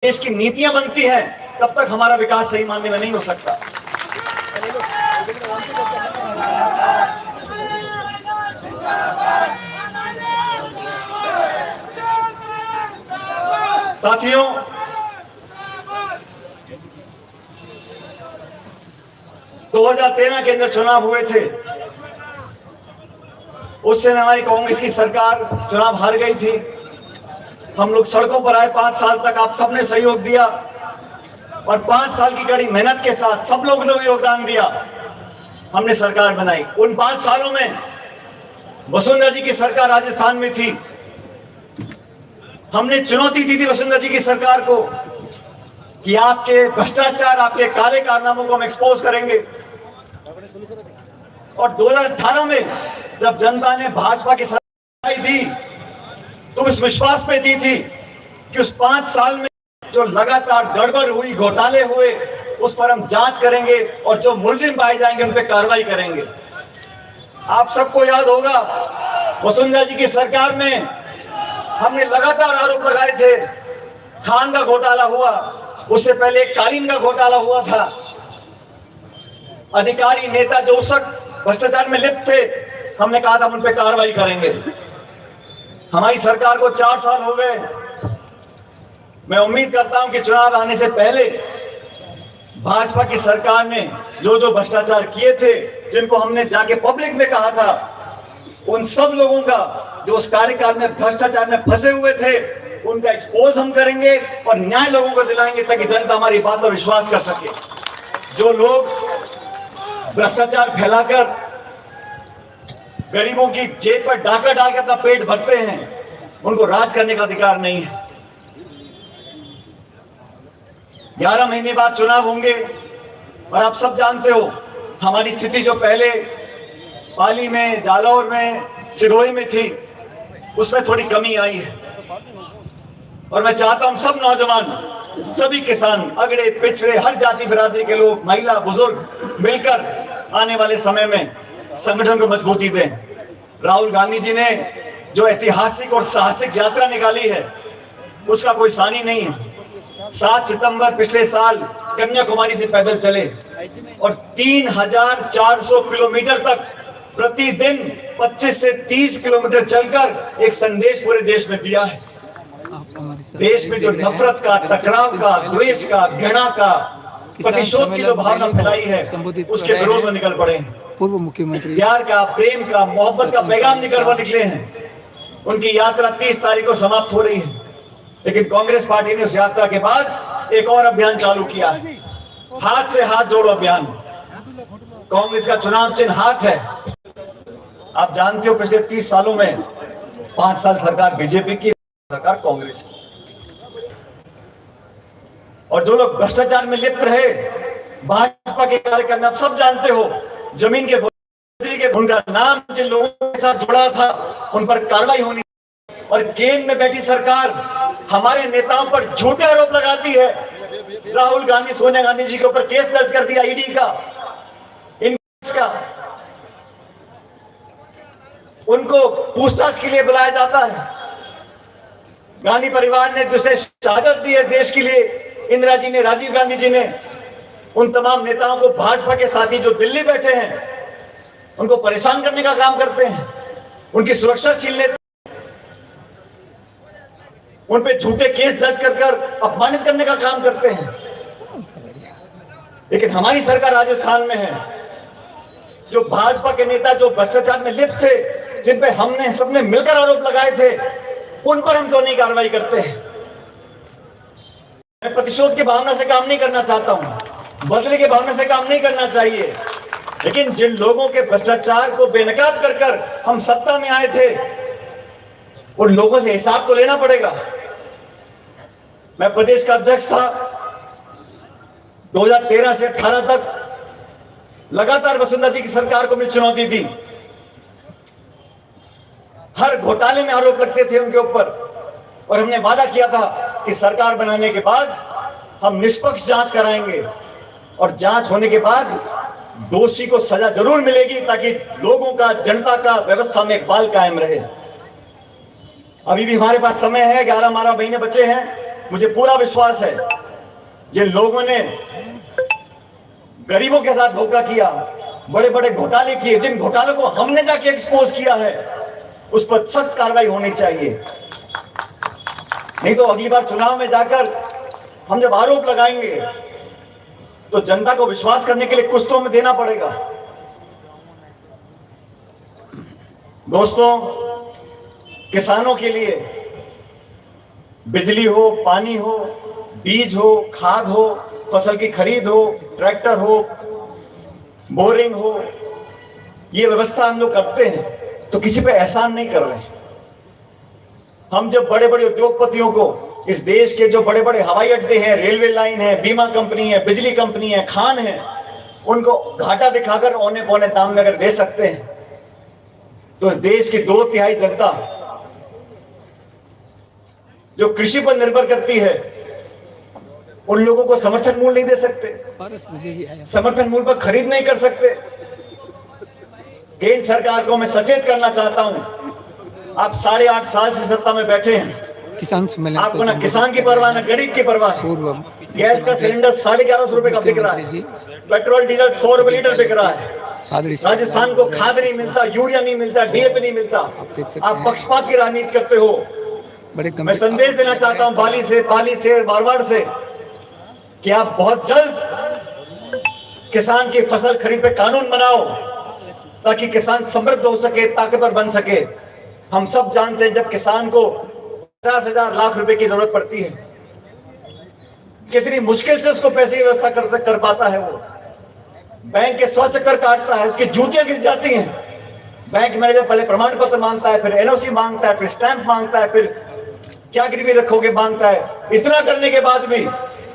देश की नीतियां बनती हैं तब तक हमारा विकास सही मानने में नहीं हो सकता। साथियों, दो 2013 के अंदर चुनाव हुए थे। उस समय हमारी कांग्रेस की सरकार चुनाव हार गई थी। हम लोग सड़कों पर आए, 5 साल तक आप सबने सहयोग दिया और 5 साल की कड़ी मेहनत के साथ सब लोगों ने योगदान दिया, हमने सरकार बनाई। उन 5 सालों में वसुंधरा जी की सरकार राजस्थान में थी। हमने चुनौती दी थी वसुंधरा जी की सरकार को कि आपके भ्रष्टाचार, आपके काले कारनामों को हम एक्सपोज करेंगे। और 2018 में जब जनता ने भाजपा की सरकार दी तो इस विश्वास पे दी थी कि उस 5 साल में जो लगातार गड़बड़ हुई, घोटाले हुए, उस पर हम जांच करेंगे और जो मुलजिम पाए जाएंगे उन पर कार्रवाई करेंगे। आप सबको याद होगा वसुंधरा जी की सरकार में हमने लगातार आरोप लगाए थे। खान का घोटाला हुआ, उससे पहले कालीन का घोटाला हुआ था। अधिकारी नेता जो उस वक्त भ्रष्टाचार में लिप्त थे, हमने कहा था उन पर कार्रवाई करेंगे। हमारी सरकार को 4 साल हो गए। मैं उम्मीद करता हूं कि चुनाव आने से पहले भाजपा की सरकार ने जो जो भ्रष्टाचार किए थे, जिनको हमने जाके पब्लिक में कहा था, उन सब लोगों का जो उस कार्यकाल में भ्रष्टाचार में फंसे हुए थे, उनका एक्सपोज हम करेंगे और न्याय लोगों को दिलाएंगे ताकि जनता हमारी बात पर विश्वास कर सके। जो लोग भ्रष्टाचार फैलाकर गरीबों की जेब पर डाका डालकर अपना पेट भरते हैं, उनको राज करने का अधिकार नहीं है। 11 महीने बाद चुनाव होंगे और आप सब जानते हो हमारी स्थिति जो पहले पाली में, जालौर में, सिरोही में थी, उसमें थोड़ी कमी आई है। और मैं चाहता हूं सब नौजवान, सभी किसान, अगड़े पिछड़े, हर जाति बिरादरी के लोग, महिला, बुजुर्ग मिलकर आने वाले समय में संगठन को मजबूती दें। राहुल गांधी जी ने जो ऐतिहासिक और साहसिक यात्रा निकाली है, उसका कोई सानी नहीं है। 7 सितंबर पिछले साल कन्याकुमारी से पैदल चले और 3400 किलोमीटर तक प्रतिदिन 25 से 30 किलोमीटर चलकर एक संदेश पूरे देश में दिया है। देश में जो नफरत का, टकराव का, द्वेष का, घृणा का, प्रतिशोध की जो भावना फैलाई है, उसके विरोध में निकल पड़े हैं। पूर्व मुख्यमंत्री प्यार का, प्रेम का, मोहब्बत का पैगाम निकले हैं। उनकी यात्रा 30 तारीख को समाप्त हो रही है, लेकिन कांग्रेस पार्टी ने उस यात्रा के बाद एक और अभियान चालू किया है, हाथ से हाथ जोड़ो अभियान। कांग्रेस का चुनाव चिन्ह हाथ है। आप जानते हो पिछले 30 सालों में 5 साल सरकार बीजेपी की, सरकार कांग्रेस की। और जो लोग भ्रष्टाचार में लिप्त रहे, भाजपा के कार्यक्रम में आप सब जानते हो, जमीन के उनका नाम जिन लोगों के साथ जुड़ा था, उन पर कार्रवाई होनी। और केंद्र में बैठी सरकार हमारे नेताओं पर झूठे आरोप लगाती है। राहुल गांधी, सोनिया गांधी जी के ऊपर केस दर्ज कर दिया ईडी का, इनका, उनको पूछताछ के लिए बुलाया जाता है। गांधी परिवार ने दूसरे शहादत दी है देश के लिए, इंदिरा जी ने, राजीव गांधी जी ने। उन तमाम नेताओं को भाजपा के साथी जो दिल्ली बैठे हैं, उनको परेशान करने का काम करते हैं, उनकी सुरक्षा छीन लेते हैं, उन पे झूठे केस दर्ज कर अपमानित करने का काम करते हैं। लेकिन हमारी सरकार राजस्थान में है, जो भाजपा के नेता जो भ्रष्टाचार में लिप्त थे, जिन पे हमने सबने मिलकर आरोप लगाए थे, उन पर हम क्यों नहीं कार्रवाई करते हैं? मैं प्रतिशोध की भावना से काम नहीं करना चाहता हूं, बदले की भावना से काम नहीं करना चाहिए, लेकिन जिन लोगों के भ्रष्टाचार को बेनकाब कर हम सत्ता में आए थे, उन लोगों से हिसाब तो लेना पड़ेगा। मैं प्रदेश का अध्यक्ष था, 2013 से 18 तक लगातार वसुंधरा जी की सरकार को मैंने चुनौती दी। हर घोटाले में आरोप लगते थे उनके ऊपर, और हमने वादा किया था कि सरकार बनाने के बाद हम निष्पक्ष जांच कराएंगे और जांच होने के बाद दोषी को सजा जरूर मिलेगी, ताकि लोगों का, जनता का, व्यवस्था में इकबाल कायम रहे। अभी भी हमारे पास समय है, 11-12 महीने बचे हैं। मुझे पूरा विश्वास है जिन लोगों ने गरीबों के साथ धोखा किया, बड़े बड़े घोटाले किए, जिन घोटालों को हमने जाके एक्सपोज किया है, उस पर सख्त कार्रवाई होनी चाहिए। नहीं तो अगली बार चुनाव में जाकर हम जब आरोप लगाएंगे तो जनता को विश्वास करने के लिए कुछ तो हमें देना पड़ेगा। दोस्तों, किसानों के लिए बिजली हो, पानी हो, बीज हो, खाद हो, फसल की खरीद हो, ट्रैक्टर हो, बोरिंग हो, ये व्यवस्था हम लोग करते हैं तो किसी पे एहसान नहीं कर रहे हैं। हम जब बड़े बड़े उद्योगपतियों को, इस देश के जो बड़े बड़े हवाई अड्डे हैं, रेलवे लाइन है, बीमा कंपनी है, बिजली कंपनी है, खान है, उनको घाटा दिखाकर औने पौने दाम में अगर दे सकते हैं तो देश की 2/3 जनता जो कृषि पर निर्भर करती है, उन लोगों को समर्थन मूल्य नहीं दे सकते, समर्थन मूल्य पर खरीद नहीं कर सकते। केंद्र सरकार को मैं सचेत करना चाहता हूं, आप 8.5 साल से सत्ता में बैठे हैं, किसान सम्मेलन आपको ना किसान की परवाह ना गरीब की परवाह है। गैस का सिलेंडर 1150 रुपए का बिक रहा है, पेट्रोल डीजल 100 रुपए लीटर बिक रहा है, राजस्थान को खाद नहीं मिलता, यूरिया नहीं मिलता, डीएपी नहीं मिलता। आप पक्षपात की राजनीति करते हो। मैं संदेश देना चाहता हूं पाली से, मारवाड़ से, कि आप बहुत जल्द किसान की फसल खरीद पे कानून बनाओ ताकि किसान समृद्ध हो सके, ताकतवर बन सके। हम सब जानते हैं जब किसान को 50,000 लाख रुपए की जरूरत पड़ती है, कितनी मुश्किल से उसको पैसे की व्यवस्था कर पाता है। वो बैंक के 100 चक्कर काटता है, उसकी जूतियां घिस जाती हैं। बैंक मैनेजर पहले प्रमाण पत्र मांगता है, फिर एनओसी मांगता है, फिर स्टैंप मांगता है, फिर क्या गिरवी रखोगे मांगता है। इतना करने के बाद भी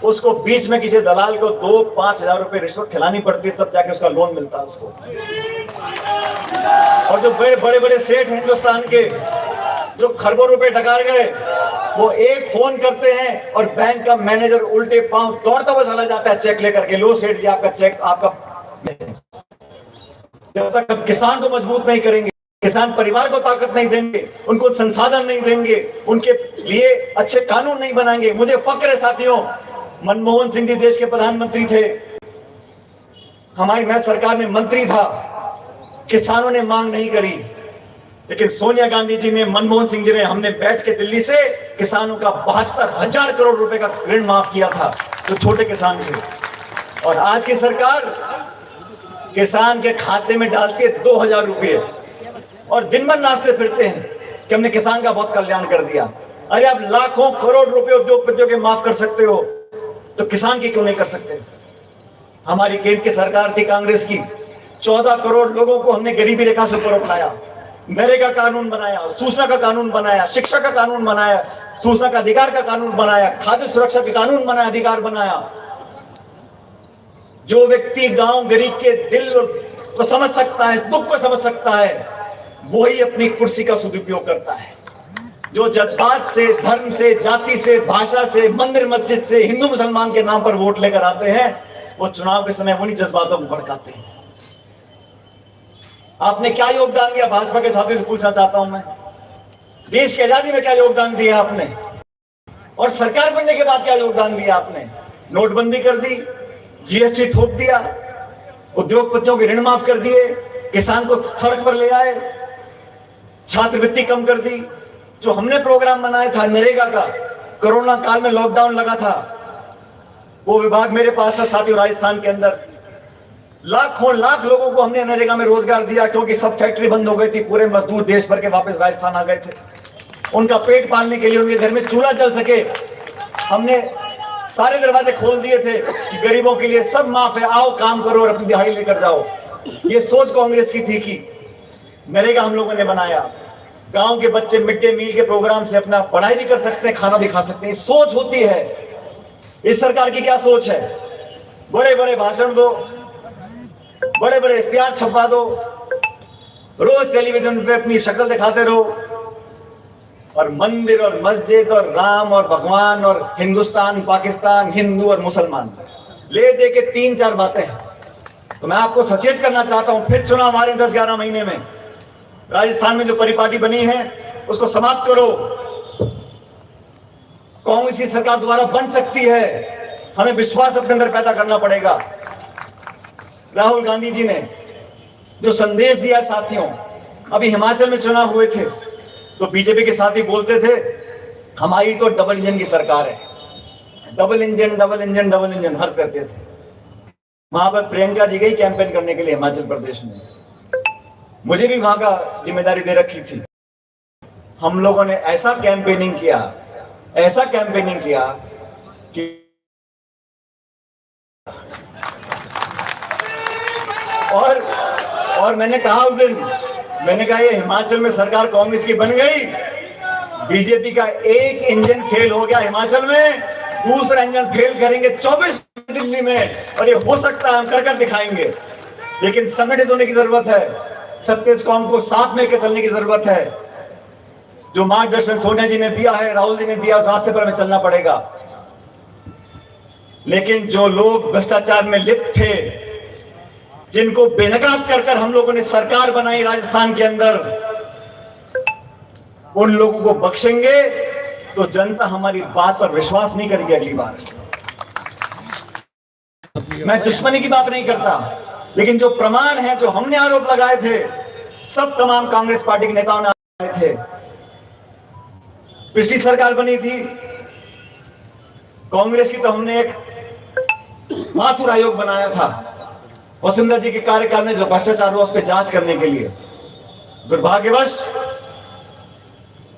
उसको बीच में किसी दलाल को 2-5 हजार रुपए रिश्वत खिलानी पड़ती है, तब जाके उसका लोन मिलता है उसको। और जो बड़े बड़े सेठ हिंदुस्तान के जो खरबों रुपए डकार गए, वो एक फोन करते हैं और बैंक का मैनेजर उल्टे पांव दौड़ता हुआ चला जाता है चेक लेकर के, लो सेठ जी आपका चेक आपका। जब तक हम किसान को मजबूत नहीं करेंगे, किसान परिवार को ताकत नहीं देंगे, उनको संसाधन नहीं देंगे, उनके लिए अच्छे कानून नहीं बनाएंगे। मुझे फक्र है साथियों, मनमोहन सिंह जी देश के प्रधानमंत्री थे, मैं सरकार में मंत्री था, किसानों ने मांग नहीं करी, लेकिन सोनिया गांधी जी ने, मनमोहन सिंह जी ने, हमने बैठ के दिल्ली से किसानों का 72,000 करोड़ रुपए का ऋण माफ किया था, जो छोटे किसान थे। और आज की सरकार किसान के खाते में डालती है 2,000 रुपये और दिन भर नाचते फिरते हैं कि हमने किसान का बहुत कल्याण कर दिया। अरे आप लाखों करोड़ रुपए उद्योगपतियों के माफ कर सकते हो तो किसान की क्यों नहीं कर सकते? हमारी केंद्र की सरकार थी कांग्रेस की, 14 करोड़ लोगों को हमने गरीबी रेखा से ऊपर उठाया, नरेगा कानून बनाया, सूचना का कानून बनाया, शिक्षा का कानून बनाया, सूचना का अधिकार का कानून बनाया, खाद्य सुरक्षा का कानून बनाया, अधिकार बनाया। जो व्यक्ति गांव गरीब के दिल को समझ सकता है, दुख को समझ सकता है, वही अपनी कुर्सी का सदुपयोग करता है। जो जज्बात से, धर्म से, जाति से, भाषा से, मंदिर मस्जिद से, हिंदू मुसलमान के नाम पर वोट लेकर आते हैं, वो चुनाव के समय उन्हीं जज्बातों को भड़काते हैं। आपने क्या योगदान दिया? भाजपा के साथी से पूछना चाहता हूं मैं, देश की आजादी में क्या योगदान दिया आपने? और सरकार बनने के बाद क्या योगदान दिया आपने? नोटबंदी कर दी, जीएसटी थोप दिया, उद्योगपतियों के ऋण माफ कर दिए, किसान को सड़क पर ले आए, छात्रवृत्ति कम कर दी। जो हमने प्रोग्राम बनाया था नरेगा का, कोरोना काल में लॉकडाउन लगा था, वो विभाग मेरे पास था साथियों। राजस्थान के अंदर लाखों लाख लोगों को हमने नरेगा में रोजगार दिया, क्योंकि सब फैक्ट्री बंद हो गई थी, पूरे मजदूर देश भर के वापस राजस्थान आ गए थे। उनका पेट पालने के लिए, उनके घर में चूल्हा जल सके, हमने सारे दरवाजे खोल दिए थे कि गरीबों के लिए सब माफ है, आओ काम करो और अपनी दिहाड़ी लेकर जाओ। ये सोच कांग्रेस की थी कि नरेगा हम लोगों ने बनाया। गांव के बच्चे मिड डे मील के प्रोग्राम से अपना पढ़ाई भी कर सकते हैं, खाना भी खा सकते हैं। सोच होती है। इस सरकार की क्या सोच है? बड़े बड़े भाषण दो, बड़े बड़े इश्तिहार छपवा दो, रोज टेलीविजन पे अपनी शक्ल दिखाते रहो, और मंदिर और मस्जिद और राम और भगवान और हिंदुस्तान, पाकिस्तान, हिंदू और मुसलमान ले दे के 3-4 बातें हैं। तो मैं आपको सचेत करना चाहता हूं, फिर चुनाव हमारे 10-11 महीने में। राजस्थान में जो परिपाटी बनी है उसको समाप्त करो। कांग्रेस की सरकार दोबारा बन सकती है। हमें विश्वास अपने अंदर पैदा करना पड़ेगा। राहुल गांधी जी ने जो संदेश दिया साथियों, अभी हिमाचल में चुनाव हुए थे तो बीजेपी के साथी बोलते थे हमारी तो डबल इंजन की सरकार है, double engine double engine double engine हर करते थे। वहां पर प्रियंका जी गई कैंपेन करने के लिए हिमाचल प्रदेश में, मुझे भी वहां का जिम्मेदारी दे रखी थी। हम लोगों ने ऐसा कैंपेनिंग किया कि और मैंने कहा उस दिन, मैंने कहा ये हिमाचल में सरकार कांग्रेस की बन गई, बीजेपी का एक इंजन फेल हो गया हिमाचल में, दूसरा इंजन फेल करेंगे 24 दिल्ली में, और ये हो सकता है हम कर दिखाएंगे। लेकिन संगठित होने की जरूरत है, छत्तीस कौम को साथ में चलने की जरूरत है। जो मार्गदर्शन सोनिया जी ने दिया है, राहुल जी ने दिया, उस रास्ते पर हमें चलना पड़ेगा। लेकिन जो लोग भ्रष्टाचार में लिप्त थे, जिनको बेनकाब कर हम लोगों ने सरकार बनाई राजस्थान के अंदर, उन लोगों को बख्शेंगे तो जनता हमारी बात पर विश्वास नहीं करेगी अगली बार। मैं दुश्मनी की बात नहीं करता, लेकिन जो प्रमाण है, जो हमने आरोप लगाए थे, सब तमाम कांग्रेस पार्टी के नेताओं ने लगाए थे। पिछली सरकार बनी थी कांग्रेस की, तो हमने एक माथुर आयोग बनाया था वसुंधरा जी के कार्यकाल में, जो भ्रष्टाचार हुआ उस पर जांच करने के लिए। दुर्भाग्यवश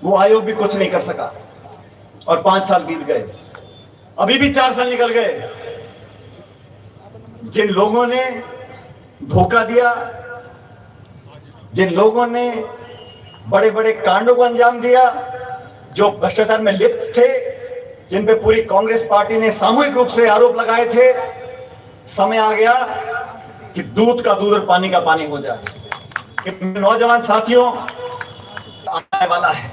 वो आयोग भी कुछ नहीं कर सका और 5 साल बीत गए, अभी भी 4 साल निकल गए। जिन लोगों ने धोखा दिया, जिन लोगों ने बड़े बड़े कांडों को अंजाम दिया, जो भ्रष्टाचार में लिप्त थे, जिन पे पूरी कांग्रेस पार्टी ने सामूहिक रूप से आरोप लगाए थे, समय आ गया कि दूध का दूध और पानी का पानी हो जाए। नौजवान साथियों, आने वाला है,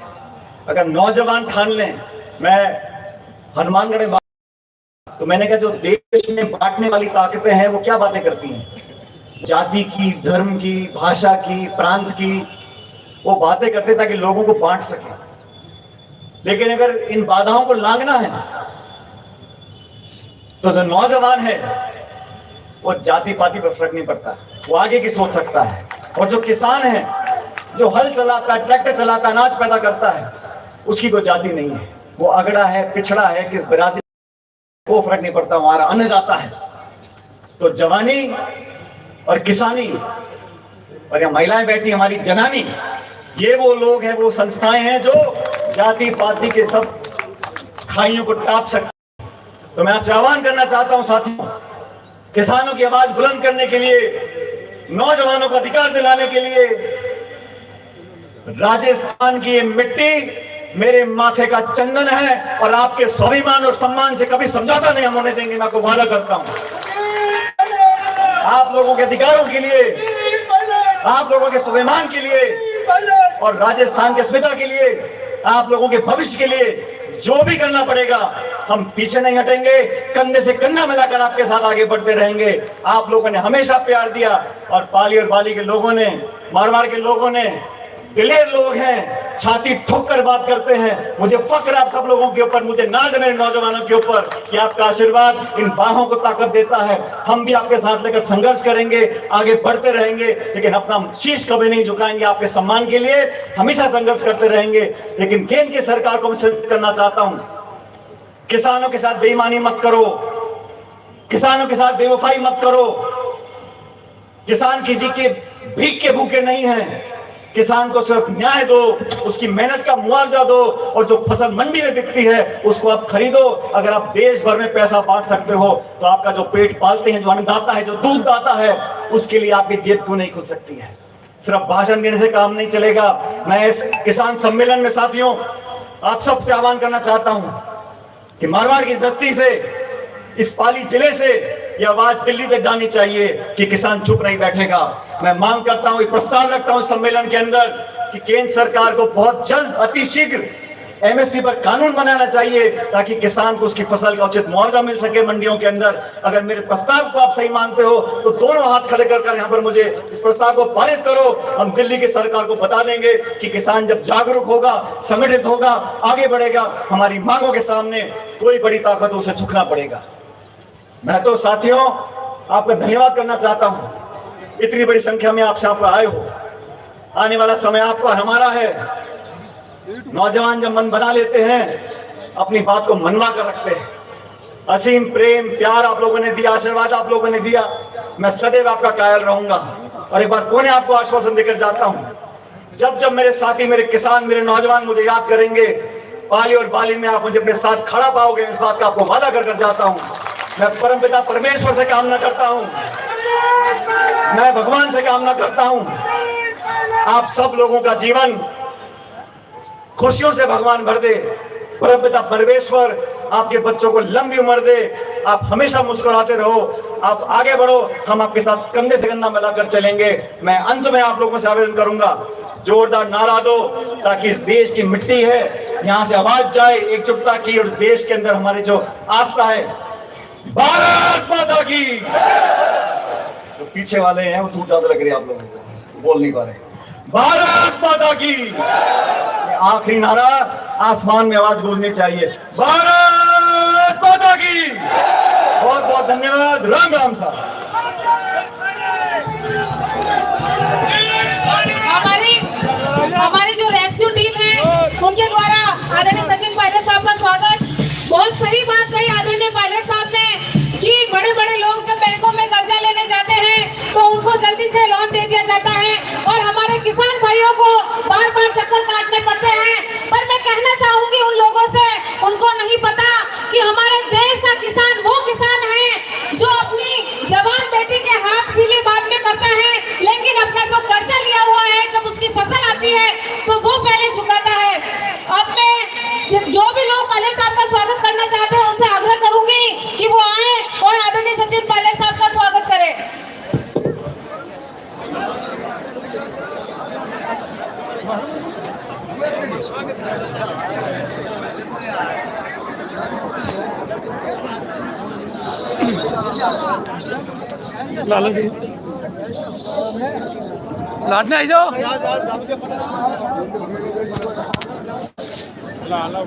अगर नौजवान ठान लें, मैं हनुमानगढ़ में तो मैंने कहा जो देश में बांटने वाली ताकतें हैं वो क्या बातें करती हैं, जाति की, धर्म की, भाषा की, प्रांत की, वो बातें करते ताकि लोगों को बांट सके। लेकिन अगर इन बाधाओं को लांघना है तो जो नौजवान है वो जाति पाति पर फर्क नहीं पड़ता, वो आगे की सोच सकता है। और जो किसान है, जो हल चलाता है, ट्रैक्टर चलाता है, अनाज पैदा करता है, उसकी कोई जाति नहीं है, वो अगड़ा है, पिछड़ा है, किस बिरादरी को फर्क नहीं पड़ता, हमारा अन्नदाता है। तो जवानी और किसानी और यहाँ महिलाएं बैठी, हमारी जनानी, ये वो लोग हैं, वो संस्थाएं हैं जो जाति पाति के सब खाइयों को टाप सकते। तो मैं आपसे आह्वान करना चाहता हूं साथियों, किसानों की आवाज बुलंद करने के लिए, नौजवानों को अधिकार दिलाने के लिए, राजस्थान की ये मिट्टी मेरे माथे का चंदन है और आपके स्वाभिमान और सम्मान से कभी समझौता नहीं हम होने देंगे। मैं आपको वादा करता हूं, आप लोगों के अधिकारों के लिए, आप लोगों के स्वाभिमान के लिए और राजस्थान के अस्मिता के लिए, आप लोगों के भविष्य के लिए जो भी करना पड़ेगा, हम पीछे नहीं हटेंगे, कंधे से कंधा मिलाकर आपके साथ आगे बढ़ते रहेंगे। आप लोगों ने हमेशा प्यार दिया और पाली और बाली के लोगों ने, मारवाड़ के लोगों ने, दिलेर लोग हैं, छाती ठोक कर बात करते हैं। मुझे फक्र आप सब लोगों के ऊपर, मुझे नाज है मेरे नौजवानों के ऊपर कि आपका आशीर्वाद इन बाहों को ताकत देता है। हम भी आपके साथ लेकर संघर्ष करेंगे, आगे बढ़ते रहेंगे, लेकिन अपना शीश कभी नहीं झुकाएंगे। आपके सम्मान के लिए हमेशा संघर्ष करते रहेंगे। लेकिन केंद्र की सरकार को मैं सूचित करना चाहता हूं, किसानों के साथ बेईमानी मत करो, किसानों के साथ बेवफाई मत करो। किसान किसी के भीख के भूखे नहीं है। किसान को सिर्फ न्याय दो, उसकी मेहनत का मुआवजा दो, और जो फसल मंडी में बिकती है उसको आप खरीदो। अगर आप देश भर में पैसा बांट सकते हो तो आपका जो पेट पालते हैं, जो अन्नदाता है, जो दूध दाता है, उसके लिए आपकी जेब क्यों नहीं खुल सकती है? सिर्फ भाषण देने से काम नहीं चलेगा। मैं इस किसान सम्मेलन में साथियों आप सबसे आह्वान करना चाहता हूं कि मारवाड़ की धरती से, इस पाली जिले से यह आवाज दिल्ली तक जानी चाहिए कि किसान चुप नहीं बैठेगा। मैं मांग करता हूं, एक प्रस्ताव रखता हूं सम्मेलन के अंदर कि केंद्र सरकार को बहुत जल्द, अति शीघ्र एमएसपी पर कानून बनाना चाहिए ताकि किसान को उसकी फसल का उचित मुआवजा मिल सके मंडियों के अंदर। अगर मेरे प्रस्ताव को आप सही मानते हो तो दोनों हाथ खड़े कर यहाँ पर मुझे इस प्रस्ताव को पारित करो। हम दिल्ली की सरकार को बता देंगे कि किसान जब जागरूक होगा, संगठित होगा, आगे बढ़ेगा, हमारी मांगों के सामने कोई बड़ी ताकत उसे झुकना पड़ेगा। मैं तो साथियों आपका धन्यवाद करना चाहता हूं, इतनी बड़ी संख्या में आप यहाँ पर आए हो। आने वाला समय आपका हमारा है। नौजवान जब मन बना लेते हैं, अपनी बात को मनवा कर रखते हैं। असीम प्रेम प्यार आप लोगों ने दिया, आशीर्वाद आप लोगों ने दिया, मैं सदैव आपका कायल रहूंगा। और एक बार पुनः आपको आश्वासन देकर जाता हूं, जब जब मेरे साथी, मेरे किसान, मेरे नौजवान मुझे याद करेंगे, पाली और बाली में आप मुझे अपने साथ खड़ा पाओगे, इस बात का आपको वादा कर जाता हूं। मैं परमपिता परमेश्वर से कामना करता हूं, मैं भगवान से कामना करता हूं, आप सब लोगों का जीवन खुशियों से भगवान भर दे। परमपिता परमेश्वर आपके बच्चों को लंबी उम्र दे, आप हमेशा मुस्कुराते रहो, आप आगे बढ़ो, हम आपके साथ कंधे से कंधा मिलाकर चलेंगे। मैं अंत में आप लोगों से आवेदन करूंगा, जोरदार नारा दो ताकि इस देश की मिट्टी है यहां से आवाज जाए एकजुटता की, और देश के अंदर हमारी जो आस्था है, भारत माता की। तो पीछे वाले हैं वो धूप ज्यादा लग रही है आप लोगों को, बोल नहीं पा रहे। भारत माता की आखिरी नारा आसमान में आवाज गूंजनी चाहिए, भारत माता की। बहुत बहुत धन्यवाद। राम राम साहब। हमारी जो रेस्क्यू टीम है उनके द्वारा आदरणीय सचिन पायलट साहब का स्वागत। बहुत सही बात कही आदरणीय पायलट साहब ने कि बड़े बड़े लोग जब बैंकों में कर्जा लेने जाते हैं तो उनको जल्दी से लोन दे दिया जाता है और हमारे किसान भाइयों को बार बार चक्कर काटने पड़ते हैं। पर मैं कहना चाहूंगी उन लोगों से, उनको नहीं पता कि हमारे देश का किसान वो किसान है जो अपनी जवान बेटी के हाथ पीले बाद में करता है, लेकिन अपना जो कर्जा लिया हुआ है जब उसकी फसल आती है तो वो पहले झुकाता है। अब मैं जो भी लोग पायलट साहब का स्वागत करना चाहते हैं उनसे आग्रह करूंगी कि वो आए और आदरणीय सचिन पायलट साहब का स्वागत करें। लादने आई जाओ। ला ला